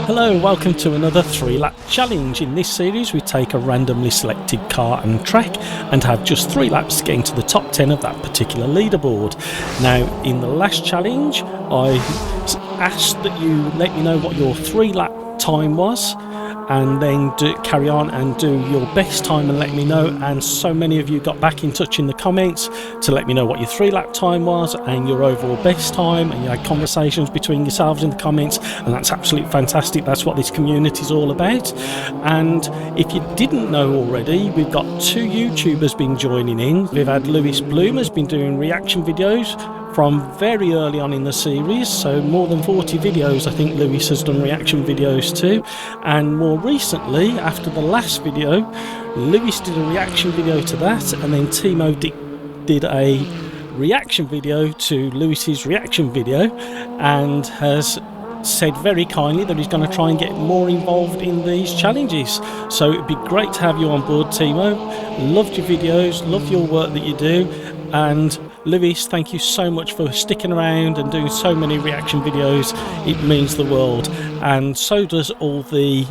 Hello, welcome to another 3-lap challenge. In this series we take a randomly selected car and track and have just 3 laps to get into the top 10 of that particular leaderboard. Now, in the last challenge I asked that you let me know what your 3-lap time was, and then carry on and do your best time and let me know. And so many of you got back in touch in the comments to let me know what your 3-lap time was and your overall best time, and you had conversations between yourselves in the comments, and that's absolutely fantastic. That's what this community is all about. And if you didn't know already, we've got 2 YouTubers been joining in. We've had Lewis Bloom has been doing reaction videos from very early on in the series, so more than 40 videos I think Lewis has done reaction videos to. And more recently, after the last video, Lewis did a reaction video to that, and then Timo did a reaction video to Lewis's reaction video, and has said very kindly that he's going to try and get more involved in these challenges. So it'd be great to have you on board, Timo. Loved your videos, love your work that you do. And Lewis, thank you so much for sticking around and doing so many reaction videos. It means the world, and so does all the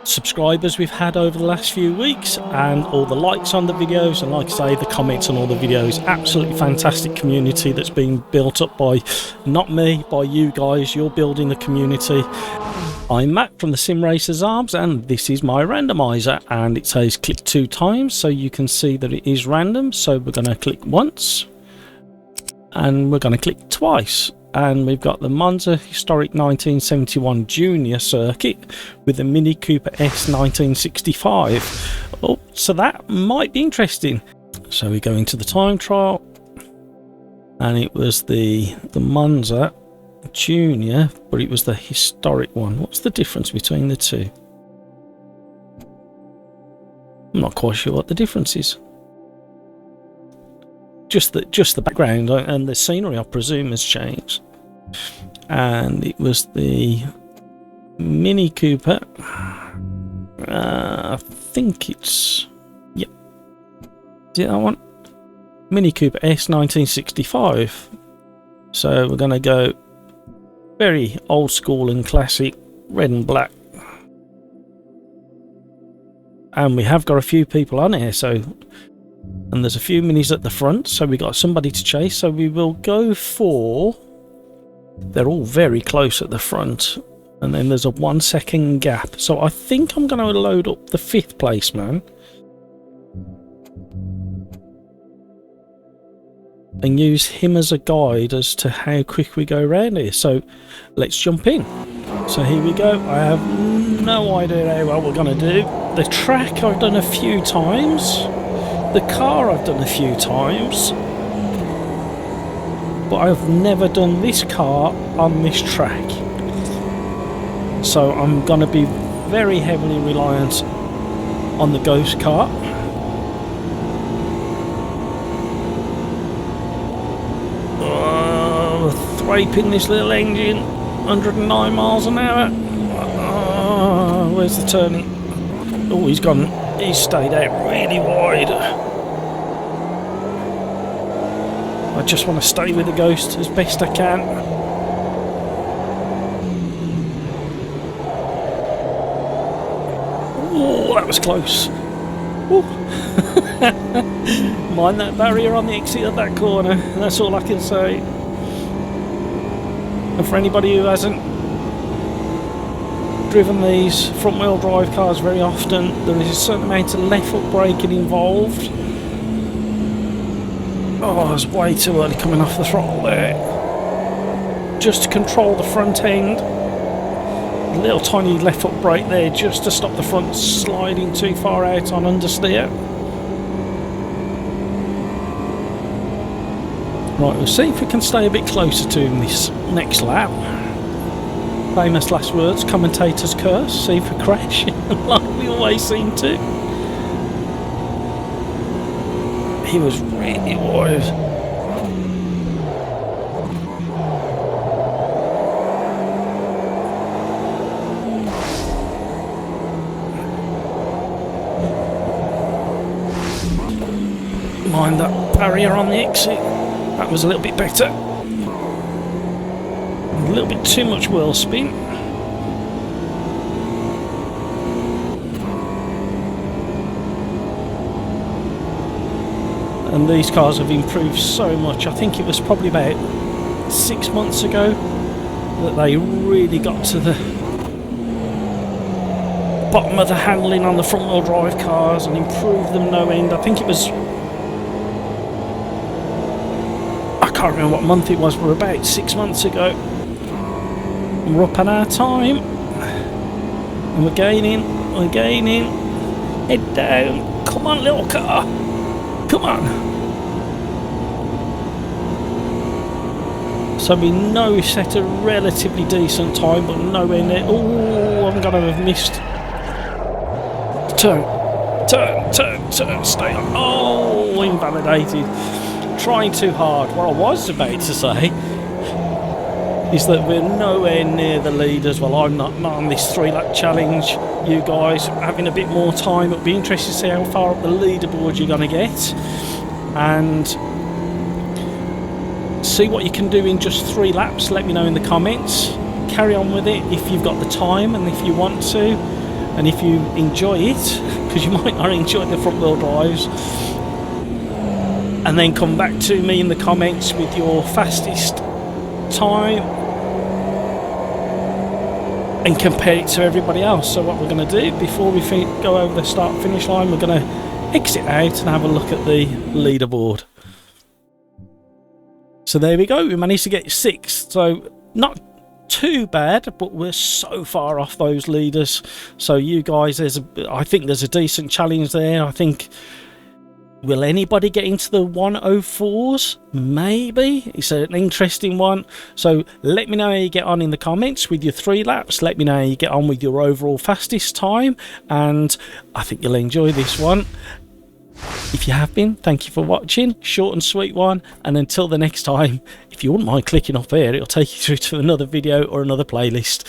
subscribers we've had over the last few weeks, and all the likes on the videos, and like I say, the comments on all the videos. Absolutely fantastic community that's been built up by, not me, by you guys. You're building the community. I'm Matt from the Sim Racers Arms, and this is my randomizer, and it says click 2 times so you can see that it is random. So we're going to click once and we're going to click twice, and we've got the Monza Historic 1971 Junior Circuit with the Mini Cooper S 1965. Oh, so that might be interesting. So we go into the time trial, and it was the Monza Junior, but it was the historic one. What's the difference between the two? I'm not quite sure what the difference is. Just the background and the scenery, I presume, has changed. And it was the Mini Cooper. I think it's, yeah, is it that one? Mini Cooper S 1965. So we're going to go very old school and classic, red and black. And we have got a few people on here, so, and there's a few minis at the front, so we got somebody to chase. So we will go for, they're all very close at the front, and then there's a 1 second gap. So I think I'm going to load up the 5th place man and use him as a guide as to how quick we go around here. So let's jump in. So here we go. I have no idea how well we're going to do. The track I've done a few times. The car I've done a few times. But I've never done this car on this track. So I'm going to be very heavily reliant on the ghost car. Thraping this little engine, 109 miles an hour. Where's the turning? Oh, he's stayed out really wide. I just want to stay with the ghost as best I can. Oh, that was close. Mind that barrier on the exit of that corner, that's all I can say. And for anybody who hasn't driven these front wheel drive cars very often, there is a certain amount of left foot braking involved. Oh, I was way too early coming off the throttle there. Just to control the front end. A little tiny left foot brake there just to stop the front sliding too far out on understeer. Right, we'll see if we can stay a bit closer to him this next lap. Famous last words, commentator's curse. See if we crash, like we always seem to. He was really wide. Mind that barrier on the exit. That was a little bit better. A little bit too much wheel spin. and these cars have improved so much. I think it was probably about 6 months ago that they really got to the bottom of the handling on the front wheel drive cars and improved them no end. I think it was, I can't remember what month it was, but about 6 months ago. And we're up on our time, and we're gaining, head down, come on little car, come on. So we know we set a relatively decent time, but nowhere near. Oh, I'm going to have missed. Turn, stay on. Oh, invalidated. Trying too hard. What I was about to say is that we're nowhere near the leaders. Well, I'm not on this 3-lap challenge. You guys having a bit more time. It'll be interesting to see how far up the leaderboard you're going to get. And see what you can do in just 3 laps. Let me know in the comments. Carry on with it if you've got the time and if you want to, and if you enjoy it, because you might not enjoy the front wheel drives. And then come back to me in the comments with your fastest time and compare it to everybody else. So what we're going to do before we go over the start finish line, we're going to exit out and have a look at the leaderboard. So there we go, we managed to get 6th, so not too bad, but we're so far off those leaders. So you guys, I think there's a decent challenge there. I think, will anybody get into the 104s? Maybe. It's an interesting one. So let me know how you get on in the comments with your 3 laps. Let me know how you get on with your overall fastest time, and I think you'll enjoy this one. If you have been, thank you for watching. Short and sweet one, and until the next time, if you wouldn't mind clicking up here, it'll take you through to another video or another playlist.